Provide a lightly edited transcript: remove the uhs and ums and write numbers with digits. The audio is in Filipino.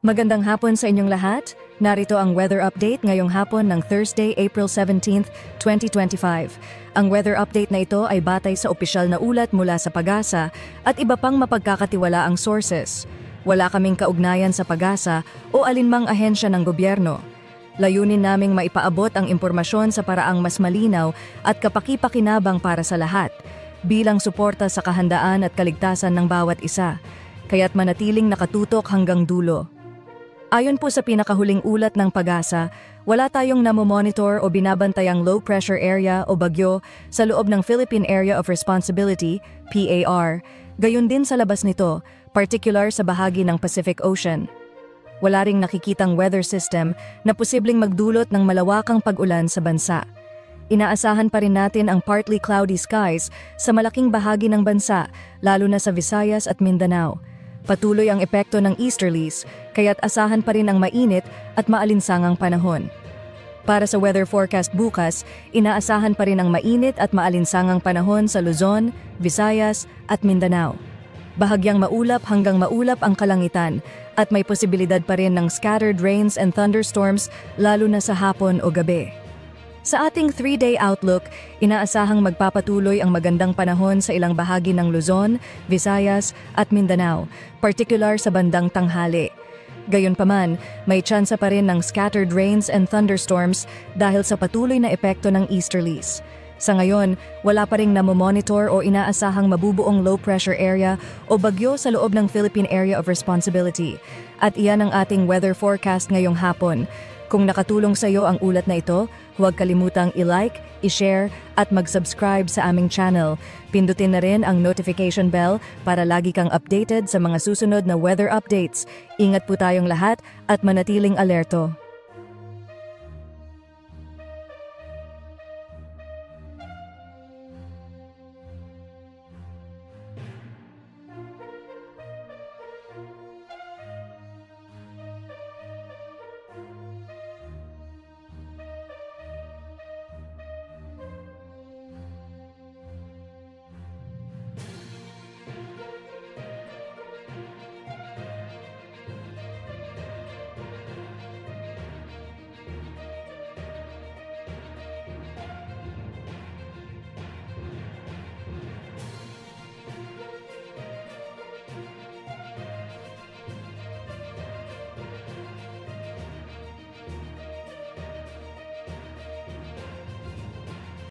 Magandang hapon sa inyong lahat. Narito ang weather update ngayong hapon ng Thursday, April 17, 2025. Ang weather update na ito ay batay sa opisyal na ulat mula sa PAGASA at iba pang mapagkakatiwalaang sources. Wala kaming kaugnayan sa PAGASA o alinmang ahensya ng gobyerno. Layunin naming maipaabot ang impormasyon sa paraang mas malinaw at kapaki-pakinabang para sa lahat, bilang suporta sa kahandaan at kaligtasan ng bawat isa, kaya't manatiling nakatutok hanggang dulo. Ayon po sa pinakahuling ulat ng PAGASA, wala tayong namomonitor o binabantayang low pressure area o bagyo sa loob ng Philippine Area of Responsibility, PAR, gayon din sa labas nito, particular sa bahagi ng Pacific Ocean. Wala ring nakikitang weather system na posibleng magdulot ng malawakang pag-ulan sa bansa. Inaasahan pa rin natin ang partly cloudy skies sa malaking bahagi ng bansa, lalo na sa Visayas at Mindanao. Patuloy ang epekto ng easterlies, kaya't asahan pa rin ang mainit at maalinsangang panahon. Para sa weather forecast bukas, inaasahan pa rin ang mainit at maalinsangang panahon sa Luzon, Visayas at Mindanao. Bahagyang maulap hanggang maulap ang kalangitan at may posibilidad pa rin ng scattered rains and thunderstorms lalo na sa hapon o gabi. Sa ating 3-day outlook, inaasahang magpapatuloy ang magandang panahon sa ilang bahagi ng Luzon, Visayas at Mindanao, particular sa bandang tanghali. Gayunpaman, may tsansa pa rin ng scattered rains and thunderstorms dahil sa patuloy na epekto ng easterlies. Sa ngayon, wala pa ring namomonitor o inaasahang mabubuong low pressure area o bagyo sa loob ng Philippine Area of Responsibility. At iyan ang ating weather forecast ngayong hapon. Kung nakatulong sa iyo ang ulat na ito, huwag kalimutang i-like, i-share at mag-subscribe sa aming channel. Pindutin na rin ang notification bell para lagi kang updated sa mga susunod na weather updates. Ingat po tayong lahat at manatiling alerto.